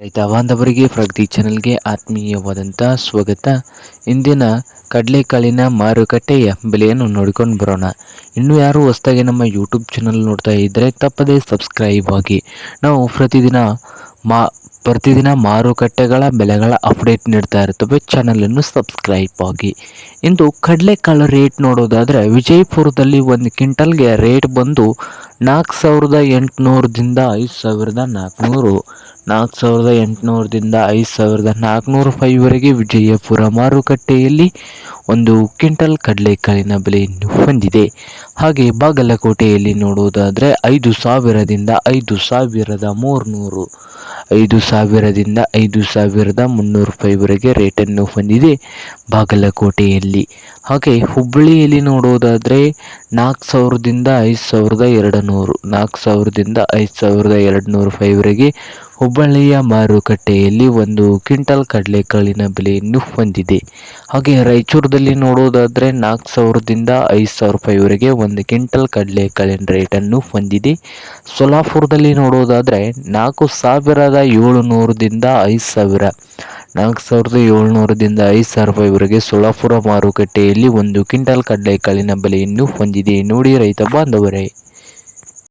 ರೈತ ಬಾಂಧವರಿಗೆ ಪ್ರಗತಿ ಚಾನೆಲ್ಗೆ ಆತ್ಮೀಯವಾದಂಥ ಸ್ವಾಗತ. ಇಂದಿನ ಕಡಲೆಕಾಳಿನ ಮಾರುಕಟ್ಟೆಯ ಬೆಲೆಯನ್ನು ನೋಡಿಕೊಂಡು ಬರೋಣ. ಇನ್ನು ಯಾರು ಹೊಸದಾಗಿ ನಮ್ಮ ಯೂಟ್ಯೂಬ್ ಚಾನಲ್ ನೋಡ್ತಾ ಇದ್ದರೆ ತಪ್ಪದೇ ಸಬ್ಸ್ಕ್ರೈಬ್ ಆಗಿ. ನಾವು ಪ್ರತಿದಿನ ಮಾರುಕಟ್ಟೆಗಳ ಬೆಲೆಗಳ ಅಪ್ಡೇಟ್ ನೀಡ್ತಾ ಇರ್ತವೆ. ಚಾನಲನ್ನು ಸಬ್ಸ್ಕ್ರೈಬ್ ಆಗಿ. ಇಂದು ಕಡಲೆಕಾಳು ರೇಟ್ ನೋಡೋದಾದರೆ ವಿಜಯಪುರದಲ್ಲಿ ಒಂದು ಕ್ವಿಂಟಲ್ಗೆ ರೇಟ್ ಬಂದು 4,800ದಿಂದ 5,400, 4,800ದಿಂದ 5,400 ವಿಜಯಪುರ ಮಾರುಕಟ್ಟೆಯಲ್ಲಿ ಒಂದು ಕ್ವಿಂಟಲ್ ಕಡಲೆಕಾಳಿನ ಬೆಲೆಯನ್ನು ಹೊಂದಿದೆ. ಹಾಗೆ ಬಾಗಲಕೋಟೆಯಲ್ಲಿ ನೋಡುವುದಾದರೆ 5,000ದಿಂದ 5,300, 5,000ದಿಂದ 5,300 ರೇಟನ್ನು ಹೊಂದಿದೆ ಬಾಗಲಕೋಟೆಯಲ್ಲಿ. ಹಾಗೆ ಹುಬ್ಬಳ್ಳಿಯಲ್ಲಿ ನೋಡುವುದಾದರೆ 4,000ದಿಂದ 5,200, 4,000ದಿಂದ 5,200 ಹುಬ್ಬಳ್ಳಿಯ ಮಾರುಕಟ್ಟೆಯಲ್ಲಿ ಒಂದು ಕ್ವಿಂಟಲ್ ಕಡಲೆಕಾಳಿನ ಬೆಲೆಯನ್ನು ಹೊಂದಿದೆ. ಹಾಗೆ ರಾಯಚೂರದಲ್ಲಿ ನೋಡುವುದಾದರೆ 4,000ದಿಂದ 5,000 ಒಂದು ಕ್ವಿಂಟಲ್ ಕಡಲೆಕಾಳಿನ ರೇಟನ್ನು ಹೊಂದಿದೆ. ಸೊಲ್ಲಾಪುರದಲ್ಲಿ ನೋಡುವುದಾದರೆ 4,700ದಿಂದ 5,000, 4,700ದಿಂದ 5,000 ಸೊಲ್ಲಾಪುರ ಮಾರುಕಟ್ಟೆಯಲ್ಲಿ ಒಂದು ಕ್ವಿಂಟಲ್ ಕಡಲೆಕಾಳಿನ ಬೆಲೆಯನ್ನು ಹೊಂದಿದೆ. ನೋಡಿ ರೈತ ಬಾಂಧವರೇ.